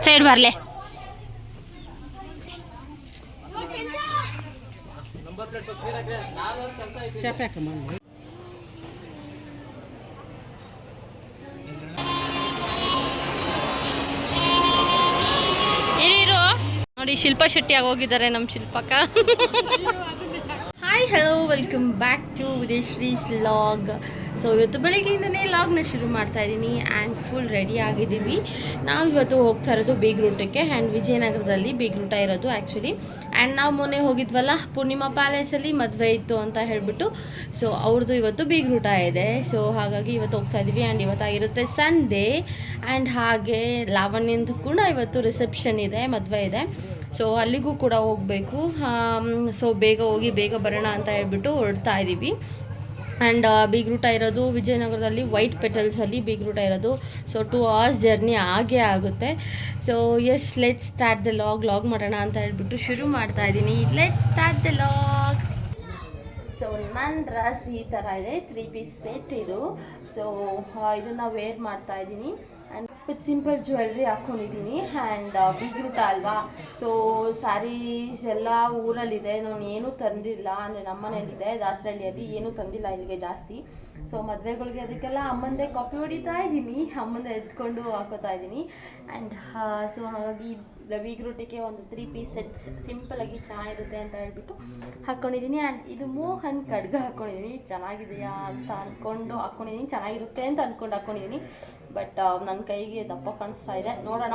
Side ಬರ್ಲೆ ನೋಡಿ ಶಿಲ್ಪಾ ಶೆಟ್ಟಿ ಆಗೋಗಿದ್ದಾರೆ ನಮ್ಮ ಶಿಲ್ಪಕ್ಕ. Hi hello welcome back to ವಿದೇಶ್ರೀಸ್ ಲಾಗ್. ಸೊ ಇವತ್ತು ಬೆಳಗ್ಗೆಯಿಂದನೇ ಲಾಗ್ನ ಶುರು ಮಾಡ್ತಾ ಇದ್ದೀನಿ ಆ್ಯಂಡ್ ಫುಲ್ ರೆಡಿ ಆಗಿದ್ದೀವಿ. ನಾವು ಇವತ್ತು ಹೋಗ್ತಾ ಇರೋದು ಬೀಗ್ರೂಟಕ್ಕೆ ಆ್ಯಂಡ್ ವಿಜಯನಗರದಲ್ಲಿ ಬೀಗ್ರೂಟ ಇರೋದು ಆ್ಯಕ್ಚುಲಿ. ಆ್ಯಂಡ್ ನಾವು ಮೊನ್ನೆ ಹೋಗಿದ್ವಲ್ಲ ಪೂರ್ಣಿಮಾ ಪ್ಯಾಲೇಸಲ್ಲಿ ಮದುವೆ ಇತ್ತು ಅಂತ ಹೇಳಿಬಿಟ್ಟು, ಸೊ ಅವ್ರದ್ದು ಇವತ್ತು ಬೀಗ್ರೂಟ ಇದೆ. ಸೊ ಹಾಗಾಗಿ ಇವತ್ತು ಹೋಗ್ತಾ ಇದ್ದೀವಿ ಆ್ಯಂಡ್ ಇವತ್ತಾಗಿರುತ್ತೆ ಸಂಡೇ. ಆ್ಯಂಡ್ ಹಾಗೆ ಲಾವಣ್ಯಂದು ಕೂಡ ಇವತ್ತು ರಿಸೆಪ್ಷನ್ ಇದೆ, ಮದುವೆ ಇದೆ. ಸೊ ಅಲ್ಲಿಗೂ ಕೂಡ ಹೋಗಬೇಕು. ಸೊ ಬೇಗ ಹೋಗಿ ಬೇಗ ಬರೋಣ ಅಂತ ಹೇಳ್ಬಿಟ್ಟು ಹೊರಡ್ತಾ ಇದ್ದೀವಿ. ಆ್ಯಂಡ್ ಬೀಗ್ರೂಟ ಇರೋದು ವಿಜಯನಗರದಲ್ಲಿ ವೈಟ್ ಪೆಟಲ್ಸಲ್ಲಿ ಬೀಗ್ರೂಟ ಇರೋದು. ಸೊ 2 hours ಜರ್ನಿ ಆಗೇ ಆಗುತ್ತೆ. So yes let's start the log ಮಾಡೋಣ ಅಂತ ಹೇಳ್ಬಿಟ್ಟು ಶುರು ಮಾಡ್ತಾ ಇದ್ದೀನಿ. Let's start the log. So ನನ್ನ ಡ್ರೆಸ್ ಈ ಥರ ಇದೆ, 3 piece ಸೆಟ್ ಇದು. ಸೊ ಇದನ್ನು ವೇರ್ ಮಾಡ್ತಾ ಇದ್ದೀನಿ ಆ್ಯಂಡ್ ವಿತ್ ಸಿಂಪಲ್ ಜ್ಯುವೆಲ್ರಿ ಹಾಕ್ಕೊಂಡಿದ್ದೀನಿ. ಆ್ಯಂಡ್ ಬೀಗ್ರೂಟ ಅಲ್ವಾ, ಸೊ ಸ್ಯಾರೀಸ್ ಎಲ್ಲ ಊರಲ್ಲಿದೆ, ನಾನು ಏನೂ ತಂದಿಲ್ಲ. ಅಂದರೆ ನಮ್ಮ ಮನೇಲಿದೆ ದಾಸರಳ್ಳಿಯಲ್ಲಿ, ಏನೂ ತಂದಿಲ್ಲ ಇಲ್ಲಿಗೆ ಜಾಸ್ತಿ. ಸೊ ಮದುವೆಗಳಿಗೆ ಅದಕ್ಕೆಲ್ಲ ಅಮ್ಮಂದೇ ಕಾಪಿ ಹೊಡಿತಾ ಇದ್ದೀನಿ, ಅಮ್ಮಂದೇ ಎತ್ಕೊಂಡು ಹಾಕೋತಾ ಇದ್ದೀನಿ. ಆ್ಯಂಡ್ ಸೊ ಹಾಗಾಗಿ ಬೀಗ್ರೂಟಿಗೆ ಒಂದು 3 piece ಸೆಟ್ ಸಿಂಪಲಾಗಿ ಚೆನ್ನಾಗಿರುತ್ತೆ ಅಂತ ಹೇಳ್ಬಿಟ್ಟು ಹಾಕ್ಕೊಂಡಿದ್ದೀನಿ. ಆ್ಯಂಡ್ ಇದು ಮೋಹನ್ ಖಡ್ಗ ಹಾಕ್ಕೊಂಡಿದ್ದೀನಿ. ಚೆನ್ನಾಗಿದೆಯಾ ಅಂತ ಅಂದ್ಕೊಂಡು ಹಾಕ್ಕೊಂಡಿದ್ದೀನಿ, ಚೆನ್ನಾಗಿರುತ್ತೆ ಅಂತ ಅಂದ್ಕೊಂಡು ಹಾಕ್ಕೊಂಡಿದ್ದೀನಿ. ಬಟ್ ನನ್ನ ಕೈಗೆ ದಪ್ಪ ಕಾಣಿಸ್ತಾ ಇದೆ, ನೋಡೋಣ.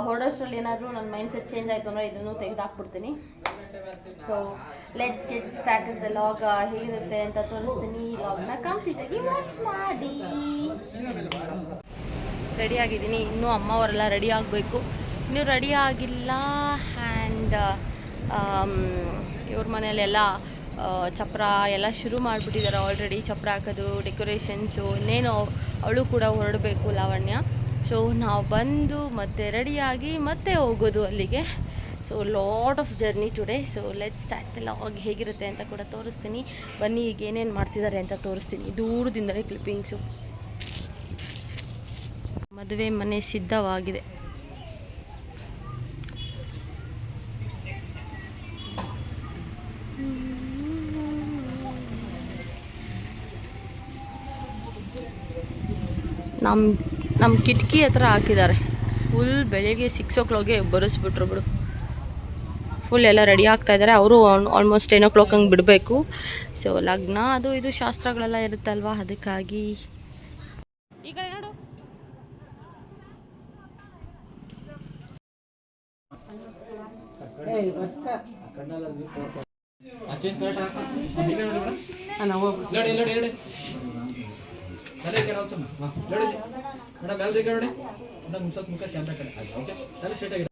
ಹೊರಡೋಷ್ಟರಲ್ಲಿ ಏನಾದರೂ ನನ್ನ ಮೈಂಡ್ ಸೆಟ್ ಚೇಂಜ್ ಆಯಿತು ಅಂದರೆ ಇದನ್ನು ತೆಗೆದುಹಾಕ್ಬಿಡ್ತೀನಿ. So let's get started the log. ಹೇಗಿರುತ್ತೆ ಅಂತ ತೋರಿಸ್ತೀನಿ. ಈ ಲಾಗ್ನ ಕಂಪ್ಲೀಟಾಗಿ ವಾಚ್ ಮಾಡಿ. ರೆಡಿ ಆಗಿದ್ದೀನಿ, ಇನ್ನೂ ಅಮ್ಮವರೆಲ್ಲ ರೆಡಿ ಆಗಬೇಕು, ಇನ್ನೂ ರೆಡಿ ಆಗಿಲ್ಲ. ಆ್ಯಂಡ್ ಇವ್ರ ಮನೆಯಲ್ಲೆಲ್ಲ ಚಪ್ರ ಎಲ್ಲ ಶುರು ಮಾಡಿಬಿಟ್ಟಿದ್ದಾರೆ ಆಲ್ರೆಡಿ. ಚಪ್ರ ಹಾಕೋದು, ಡೆಕೋರೇಷನ್ಸು, ಇನ್ನೇನು ಅವಳು ಕೂಡ ಹೊರಡಬೇಕು ಲಾವಣ್ಯ. ಸೊ ನಾವು ಬಂದು ಮತ್ತೆ ರೆಡಿಯಾಗಿ ಮತ್ತೆ ಹೋಗೋದು ಅಲ್ಲಿಗೆ. So lot of journey today. So let's start the log. ಹೇಗಿರುತ್ತೆ ಅಂತ ಕೂಡ ತೋರಿಸ್ತೀನಿ ಬನ್ನಿ. ಈಗ ಏನೇನು ಮಾಡ್ತಿದ್ದಾರೆ ಅಂತ ತೋರಿಸ್ತೀನಿ, ದೂರದಿಂದಲೇ ಕ್ಲಿಪ್ಪಿಂಗ್ಸು. ಮದುವೆ ಮನೆ ಸಿದ್ಧವಾಗಿದೆ. ನಮ್ಮ ಕಿಟಕಿ ಹತ್ರ ಹಾಕಿದ್ದಾರೆ. ಫುಲ್ ಬೆಳಗ್ಗೆ 6 o'clockಗೆ ಬರೆಸ್ಬಿಟ್ರು ಬಿಡು. ಫುಲ್ ಎಲ್ಲ ರೆಡಿ ಆಗ್ತಾ ಇದ್ದಾರೆ. ಅವರು ಆಲ್ಮೋಸ್ಟ್ 10 o'clock ಹಂಗೆ ಬಿಡಬೇಕು. ಸೊ ಲಗ್ನ ಅದು ಇದು ಶಾಸ್ತ್ರಗಳೆಲ್ಲ ಇರುತ್ತಲ್ವ, ಅದಕ್ಕಾಗಿ. ಈ ಕಡೆ ನೋಡು.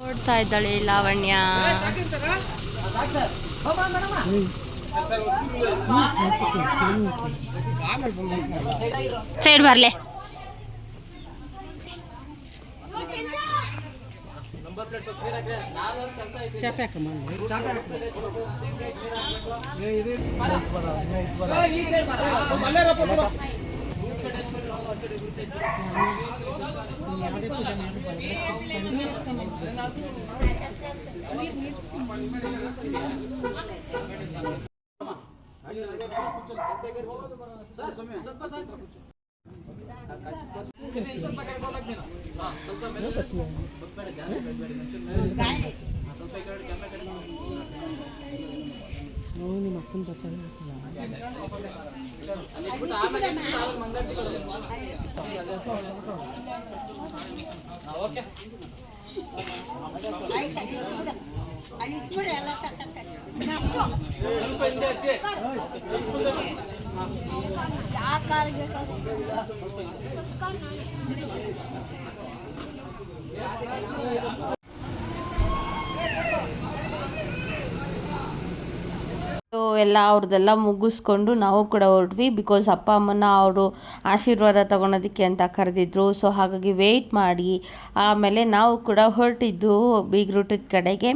ನೋಡ್ತಾ ಇದ್ದಾಳೆ ಲಾವಣ್ಯ. ಸೈಡ್ ಬರ್ಲೆ. ನಿಮ್ಮ ಅಪ್ಪನ ಬರ್ತಾನೆ. ಎಲ್ಲ ಅವ್ರದ್ದೆಲ್ಲ ಮುಗಿಸ್ಕೊಂಡು ನಾವು ಕೂಡ ಹೊರಟ್ವಿ. ಬಿಕಾಸ್ ಅಪ್ಪ ಅಮ್ಮನ ಅವರು ಆಶೀರ್ವಾದ ತೊಗೊಳೋದಕ್ಕೆ ಅಂತ ಕರೆದಿದ್ರು. ಸೊ ಹಾಗಾಗಿ ವೆಯ್ಟ್ ಮಾಡಿ ಆಮೇಲೆ ನಾವು ಕೂಡ ಹೊರಟಿದ್ದು ಬೀಗ್ರೂಟದ ಕಡೆಗೆ.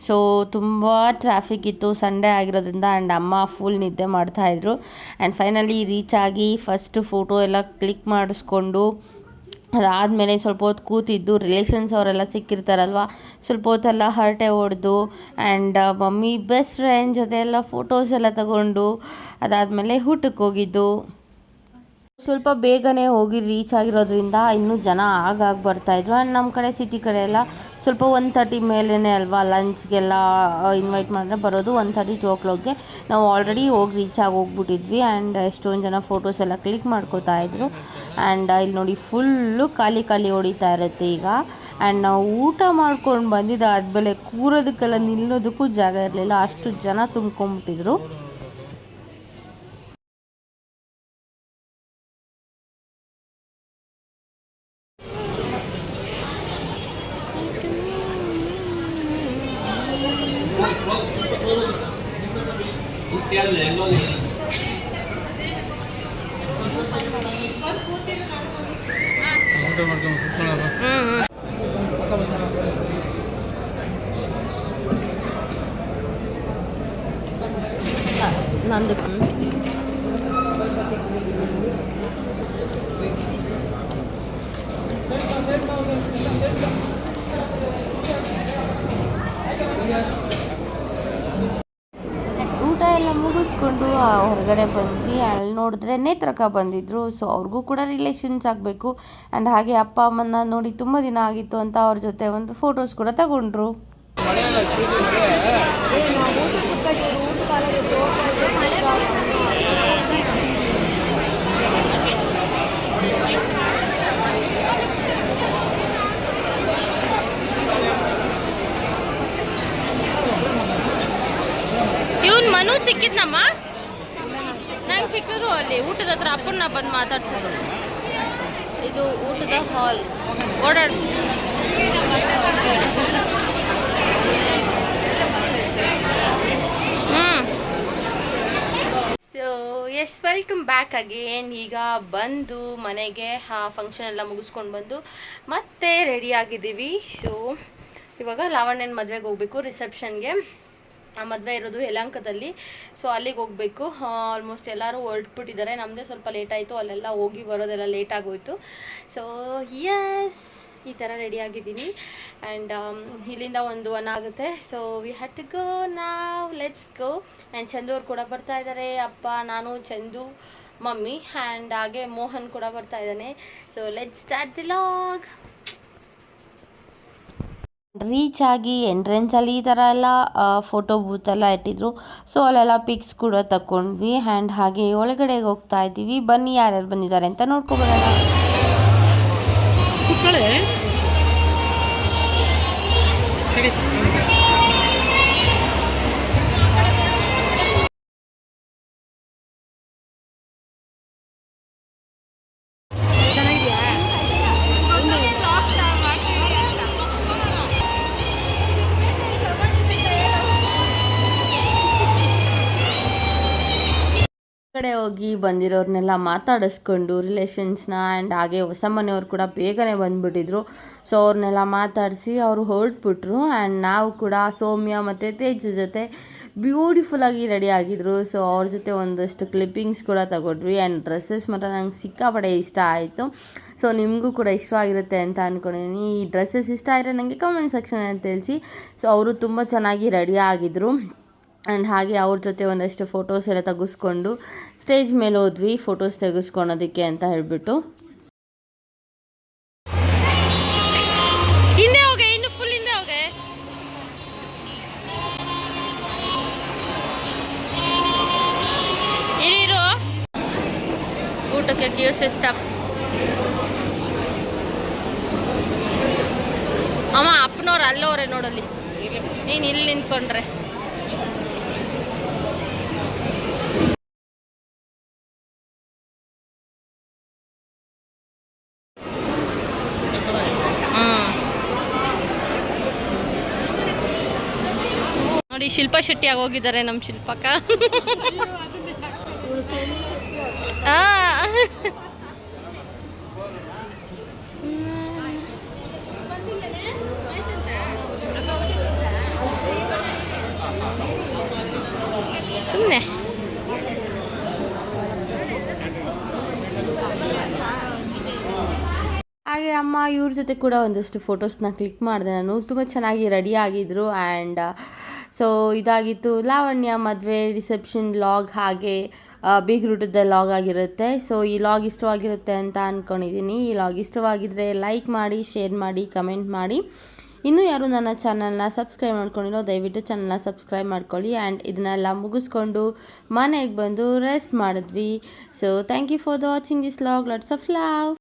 ಸೊ ತುಂಬ ಟ್ರಾಫಿಕ್ ಇತ್ತು, ಸಂಡೇ ಆಗಿರೋದ್ರಿಂದ. ಆ್ಯಂಡ್ ಅಮ್ಮ ಫುಲ್ ನಿದ್ದೆ ಮಾಡ್ತಾಯಿದ್ರು. ಆ್ಯಂಡ್ ಫೈನಲಿ ರೀಚ್ ಆಗಿ ಫಸ್ಟ್ ಫೋಟೋ ಎಲ್ಲ ಕ್ಲಿಕ್ ಮಾಡಿಸ್ಕೊಂಡು ಅದಾದಮೇಲೆ ಸ್ವಲ್ಪ ಹೊತ್ತು ಕೂತಿದ್ದು. ರಿಲೇಷನ್ಸ್ ಅವರೆಲ್ಲ ಸಿಕ್ಕಿರ್ತಾರಲ್ವ, ಸ್ವಲ್ಪ ಹೊತ್ತೆಲ್ಲ ಹರಟೆ ಹೊಡೆದು ಆ್ಯಂಡ್ ಮಮ್ಮಿ ಬೆಸ್ಟ್ ಫ್ರೆಂಡ್ ಜೊತೆ ಎಲ್ಲ ಫೋಟೋಸ್ ಎಲ್ಲ ತಗೊಂಡು ಅದಾದಮೇಲೆ ಊಟಕ್ಕೆ ಹೋಗಿದ್ದು. ಸ್ವಲ್ಪ ಬೇಗನೆ ಹೋಗಿ ರೀಚ್ ಆಗಿರೋದ್ರಿಂದ ಇನ್ನೂ ಜನ ಆಗಾಗ ಬರ್ತಾಯಿದ್ರು. ಆ್ಯಂಡ್ ನಮ್ಮ ಕಡೆ ಸಿಟಿ ಕಡೆ ಎಲ್ಲ ಸ್ವಲ್ಪ 1:30 ಮೇಲೇ ಅಲ್ವಾ ಲಂಚ್ಗೆಲ್ಲ ಇನ್ವೈಟ್ ಮಾಡಿದ್ರೆ ಬರೋದು. 1:30 2 o'clockಗೆ ನಾವು ಆಲ್ರೆಡಿ ಹೋಗಿ ರೀಚ್ ಆಗಿ ಹೋಗ್ಬಿಟ್ಟಿದ್ವಿ. ಆ್ಯಂಡ್ ಎಷ್ಟೊಂದು ಜನ ಫೋಟೋಸ್ ಎಲ್ಲ ಕ್ಲಿಕ್ ಮಾಡ್ಕೋತಾ ಇದ್ರು. ಆ್ಯಂಡ್ ಇಲ್ಲಿ ನೋಡಿ ಫುಲ್ಲು ಖಾಲಿ ಹೊಡಿತಾ ಇರುತ್ತೆ ಈಗ. ಆ್ಯಂಡ್ ನಾವು ಊಟ ಮಾಡ್ಕೊಂಡು ಬಂದಿದ್ದಾದಮೇಲೆ ಕೂರೋದಕ್ಕೆಲ್ಲ ನಿಲ್ಲೋದಕ್ಕೂ ಜಾಗ ಇರಲಿಲ್ಲ, ಅಷ್ಟು ಜನ ತುಂಬ್ಕೊಂಬಿಟ್ಟಿದ್ರು. ನಂದು ಊಟ ಎಲ್ಲ ಮುಗಿಸ್ಕೊಂಡು ಹೊರಗಡೆ ಬಂದ್ವಿ. ಅಲ್ಲಿ ನೋಡಿದ್ರೆ ನೇತ್ರಕ್ಕ ಬಂದಿದ್ರು. ಸೊ ಅವ್ರಿಗೂ ಕೂಡ ರಿಲೇಷನ್ಸ್ ಆಗಬೇಕು. ಆ್ಯಂಡ್ ಹಾಗೆ ಅಪ್ಪ ಅಮ್ಮನ ನೋಡಿ ತುಂಬ ದಿನ ಆಗಿತ್ತು ಅಂತ ಅವ್ರ ಜೊತೆ ಒಂದು ಫೋಟೋಸ್ ಕೂಡ ತಗೊಂಡ್ರು. ಇವನ್ ಮನು ಸಿಕ್ಕಿದ್ನಮ್ಮ, ನಂಗೆ ಸಿಕ್ಕಿದ್ರು ಅಲ್ಲಿ ಊಟದ ಹತ್ರ. ಅಪ್ಪನ ಬಂದು ಮಾತಾಡ್ಸೋದು. ಇದು ಊಟದ ಹಾಲ್. ಓಡಾಡ so yes, welcome back again. ಈಗ ಬಂದು ಮನೆಗೆ ಫಂಕ್ಷನ್ ಎಲ್ಲ ಮುಗಿಸ್ಕೊಂಡು ಬಂದು ಮತ್ತೆ ರೆಡಿ ಆಗಿದ್ದೀವಿ. ಸೊ ಇವಾಗ ಲಾವಣ್ಯನ ಮದುವೆಗೆ ಹೋಗ್ಬೇಕು, ರಿಸೆಪ್ಷನ್ಗೆ. ಆ ಮದುವೆ ಇರೋದು ಯಲಹಂಕದಲ್ಲಿ. ಸೊ ಅಲ್ಲಿಗೆ ಹೋಗಬೇಕು. ಆಲ್ಮೋಸ್ಟ್ ಎಲ್ಲರೂ ಹೊರಟ್ಬಿಟ್ಟಿದ್ದಾರೆ. ನಮ್ಮದೇ ಸ್ವಲ್ಪ ಲೇಟ್ ಆಯಿತು, ಅಲ್ಲೆಲ್ಲ ಹೋಗಿ ಬರೋದೆಲ್ಲ ಲೇಟ್ ಆಗೋಯಿತು. ಸೊ ಎಸ್, ಈ ಥರ ರೆಡಿ ಆಗಿದ್ದೀನಿ. ಆ್ಯಂಡ್ ಇಲ್ಲಿಂದ ಒಂದು 1 ಆಗುತ್ತೆ. So we had to go ನಾವ್, ಲೆಟ್ಸ್ ಗೋ. ಆ್ಯಂಡ್ ಚಂದು ಅವ್ರು ಕೂಡ ಬರ್ತಾ ಇದ್ದಾರೆ. ಅಪ್ಪ, ನಾನು, ಚಂದು, ಮಮ್ಮಿ ಆ್ಯಂಡ್ ಹಾಗೆ ಮೋಹನ್ ಕೂಡ ಬರ್ತಾ ಇದ್ದಾನೆ. So let's start the log. Reach ಆಗಿ ಎಂಟ್ರೆನ್ಸಲ್ಲಿ ಈ ಥರ ಎಲ್ಲ ಫೋಟೋ ಬೂತೆಲ್ಲ ಇಟ್ಟಿದ್ರು. ಸೊ ಅಲ್ಲೆಲ್ಲ ಪಿಕ್ಸ್ ಕೂಡ ತಗೊಂಡ್ವಿ. ಆ್ಯಂಡ್ ಹಾಗೆ ಒಳಗಡೆಗೆ ಹೋಗ್ತಾ ಇದ್ದೀವಿ. ಬನ್ನಿ ಯಾರ್ಯಾರು ಬಂದಿದ್ದಾರೆ ಅಂತ ನೋಡ್ಕೊಬರೋಣ. ಕಡೆ ಹೋಗಿ ಬಂದಿರೋರ್ನೆಲ್ಲ ಮಾತಾಡಿಸ್ಕೊಂಡು ರಿಲೇಷನ್ಸ್ನ. ಆ್ಯಂಡ್ ಹಾಗೆ ಹೊಸ ಮನೆಯವ್ರು ಕೂಡ ಬೇಗನೆ ಬಂದುಬಿಟ್ಟಿದ್ರು. ಸೊ ಅವ್ರನ್ನೆಲ್ಲ ಮಾತಾಡಿಸಿ ಅವರು ಹೊರಟ್ಬಿಟ್ರು. ಆ್ಯಂಡ್ ನಾವು ಕೂಡ ಸೌಮ್ಯ ಮತ್ತು ತೇಜು ಜೊತೆ ಬ್ಯೂಟಿಫುಲ್ಲಾಗಿ ರೆಡಿ ಆಗಿದ್ರು. ಸೊ ಅವ್ರ ಜೊತೆ ಒಂದಷ್ಟು ಕ್ಲಿಪ್ಪಿಂಗ್ಸ್ ಕೂಡ ತಗೊಂಡ್ವಿ. ಆ್ಯಂಡ್ ಡ್ರೆಸ್ಸಸ್ ಮಾತ್ರ ನಂಗೆ ಸಿಕ್ಕಾಪಟ್ಟೆ ಇಷ್ಟ ಆಯಿತು. ಸೊ ನಿಮಗೂ ಕೂಡ ಇಷ್ಟವಾಗಿರುತ್ತೆ ಅಂತ ಅಂದ್ಕೊಂಡಿದ್ದೀನಿ. ಈ ಡ್ರೆಸ್ಸಸ್ ಇಷ್ಟ ಆದರೆ ನನಗೆ ಕಮೆಂಟ್ ಸೆಕ್ಷನಲ್ಲಿ ತಿಳಿಸಿ. ಸೊ ಅವರು ತುಂಬ ಚೆನ್ನಾಗಿ ರೆಡಿ ಆಗಿದ್ರು. ಆ್ಯಂಡ್ ಹಾಗೆ ಅವ್ರ ಜೊತೆ ಒಂದಷ್ಟು ಫೋಟೋಸ್ ಎಲ್ಲ ತೆಗೆಸ್ಕೊಂಡು ಸ್ಟೇಜ್ ಮೇಲೆ ಹೋದ್ವಿ ಫೋಟೋಸ್ ತೆಗೆಸ್ಕೊಳೋದಕ್ಕೆ ಅಂತ ಹೇಳಿಬಿಟ್ಟು. ಹಿಂದೆ ಹೋಗೆ, ಇನ್ನು ಫುಲ್ ಹಿಂದೆ ಹೋಗೆ. ಇಲ್ಲಿರು ಊಟಕ್ಕೆ ಕ್ಯೂ ಸಿಸ್ಟಮ್. ಅಮ್ಮ ಅಪ್ಪನವ್ರು ಅಲ್ಲವ್ರೆ ನೋಡಲ್ಲಿ, ನೀನು ಇಲ್ಲಿ ನಿಂತ್ಕೊಂಡ್ರೆ. ನೋಡಿ ಶಿಲ್ಪಾ ಶೆಟ್ಟಿ ಆಗೋಗಿದ್ದಾರೆ ನಮ್ಮ ಶಿಲ್ಪಕ್ಕ. ಸುಮ್ಮನೆ ಹಾಗೆ ಅಮ್ಮ ಇವ್ರ ಜೊತೆ ಕೂಡ ಒಂದಷ್ಟು ಫೋಟೋಸ್ನ ಕ್ಲಿಕ್ ಮಾಡಿದೆ ನಾನು. ತುಂಬ ಚೆನ್ನಾಗಿ ರೆಡಿ ಆಗಿದ್ದರು. ಆ್ಯಂಡ್ ಸೊ ಇದಾಗಿತ್ತು ಲಾವಣ್ಯ ಮದುವೆ ರಿಸೆಪ್ಷನ್ ಲಾಗ್, ಹಾಗೆ ಬೀಗ್ರೂಟದ ಲಾಗ್ ಆಗಿರುತ್ತೆ. ಸೊ ಈ ಲಾಗ್ ಇಷ್ಟವಾಗಿರುತ್ತೆ ಅಂತ ಅಂದ್ಕೊಂಡಿದ್ದೀನಿ. ಈ ಲಾಗ್ ಇಷ್ಟವಾಗಿದ್ದರೆ ಲೈಕ್ ಮಾಡಿ, ಶೇರ್ ಮಾಡಿ, ಕಮೆಂಟ್ ಮಾಡಿ. ಇನ್ನೂ ಯಾರು ನನ್ನ ಚಾನಲ್ನ ಸಬ್ಸ್ಕ್ರೈಬ್ ಮಾಡ್ಕೊಂಡಿರೋ ದಯವಿಟ್ಟು ಚಾನಲ್ನ ಸಬ್ಸ್ಕ್ರೈಬ್ ಮಾಡ್ಕೊಳ್ಳಿ. ಆ್ಯಂಡ್ ಇದನ್ನೆಲ್ಲ ಮುಗಿಸ್ಕೊಂಡು ಮನೆಗೆ ಬಂದು ರೆಸ್ಟ್ ಮಾಡಿದ್ವಿ. So thank you for the watching this log. Lots of love.